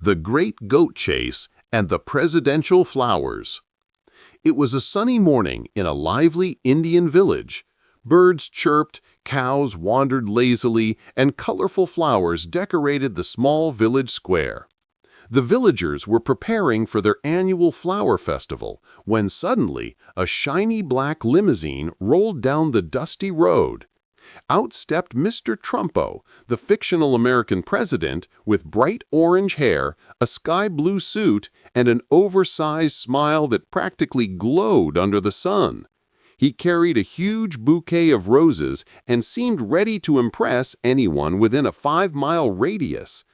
The Great Goat Chase and the Presidential Flowers. It was a sunny morning in a lively Indian village. Birds chirped, cows wandered lazily, and colorful flowers decorated the small village square. The villagers were preparing for their annual flower festival when suddenly a shiny black limousine rolled down the dusty road. Out stepped Mr. Trumpo, the fictional American president, with bright orange hair, a sky-blue suit, and an oversized smile that practically glowed under the sun. He carried a huge bouquet of roses and seemed ready to impress anyone within a 5-mile radius.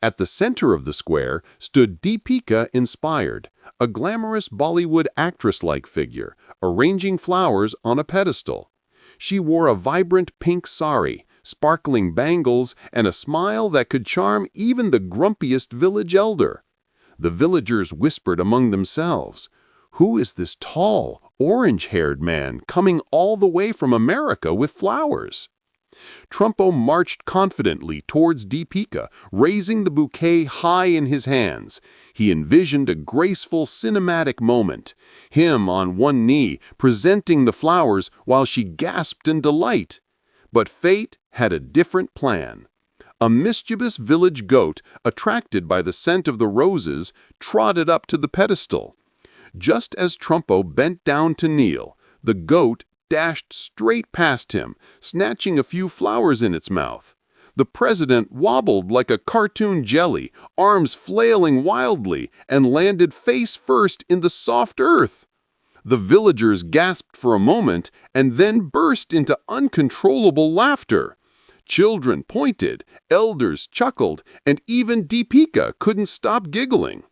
At the center of the square stood Deepika Inspired, a glamorous Bollywood actress-like figure, arranging flowers on a pedestal. She wore a vibrant pink sari, sparkling bangles, and a smile that could charm even the grumpiest village elder. The villagers whispered among themselves, "Who is this tall, orange-haired man coming all the way from America with flowers?" Trumpo marched confidently towards Deepika, raising the bouquet high in his hands. He envisioned a graceful cinematic moment, him on one knee, presenting the flowers while she gasped in delight. But fate had a different plan. A mischievous village goat, attracted by the scent of the roses, trotted up to the pedestal. Just as Trumpo bent down to kneel, the goat dashed straight past him, snatching a few flowers in its mouth. The president wobbled like a cartoon jelly, arms flailing wildly, and landed face first in the soft earth. The villagers gasped for a moment and then burst into uncontrollable laughter. Children pointed, elders chuckled, and even Deepika couldn't stop giggling.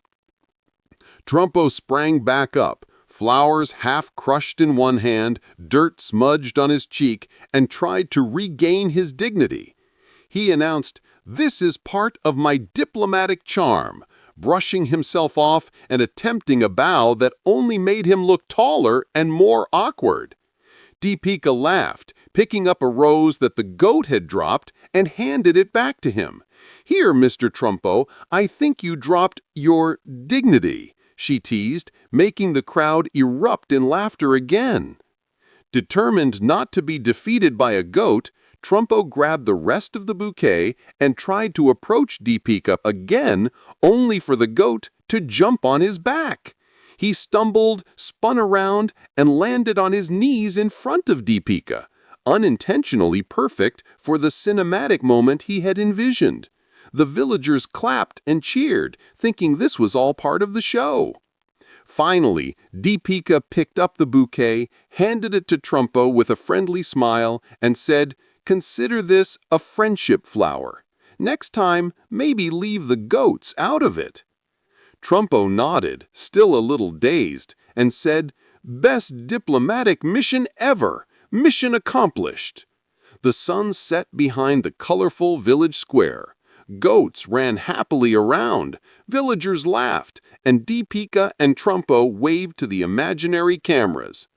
Trumpo sprang back up, flowers half crushed in one hand, dirt smudged on his cheek, and tried to regain his dignity. He announced, "This is part of my diplomatic charm," brushing himself off and attempting a bow that only made him look taller and more awkward. Deepika laughed, picking up a rose that the goat had dropped and handed it back to him. "Here, Mr. Trumpo, I think you dropped your dignity," she teased, making the crowd erupt in laughter again. Determined not to be defeated by a goat, Trumpo grabbed the rest of the bouquet and tried to approach Deepika again, only for the goat to jump on his back. He stumbled, spun around, and landed on his knees in front of Deepika, unintentionally perfect for the cinematic moment he had envisioned. The villagers clapped and cheered, thinking this was all part of the show. Finally, Deepika picked up the bouquet, handed it to Trumpo with a friendly smile, and said, "Consider this a friendship flower. Next time, maybe leave the goats out of it." Trumpo nodded, still a little dazed, and said, "Best diplomatic mission ever! Mission accomplished!" The sun set behind the colorful village square. Goats ran happily around, villagers laughed, and Deepika and Trumpo waved to the imaginary cameras.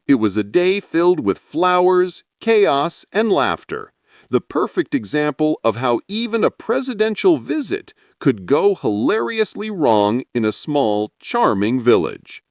It was a day filled with flowers, chaos, and laughter, the perfect example of how even a presidential visit could go hilariously wrong in a small, charming village.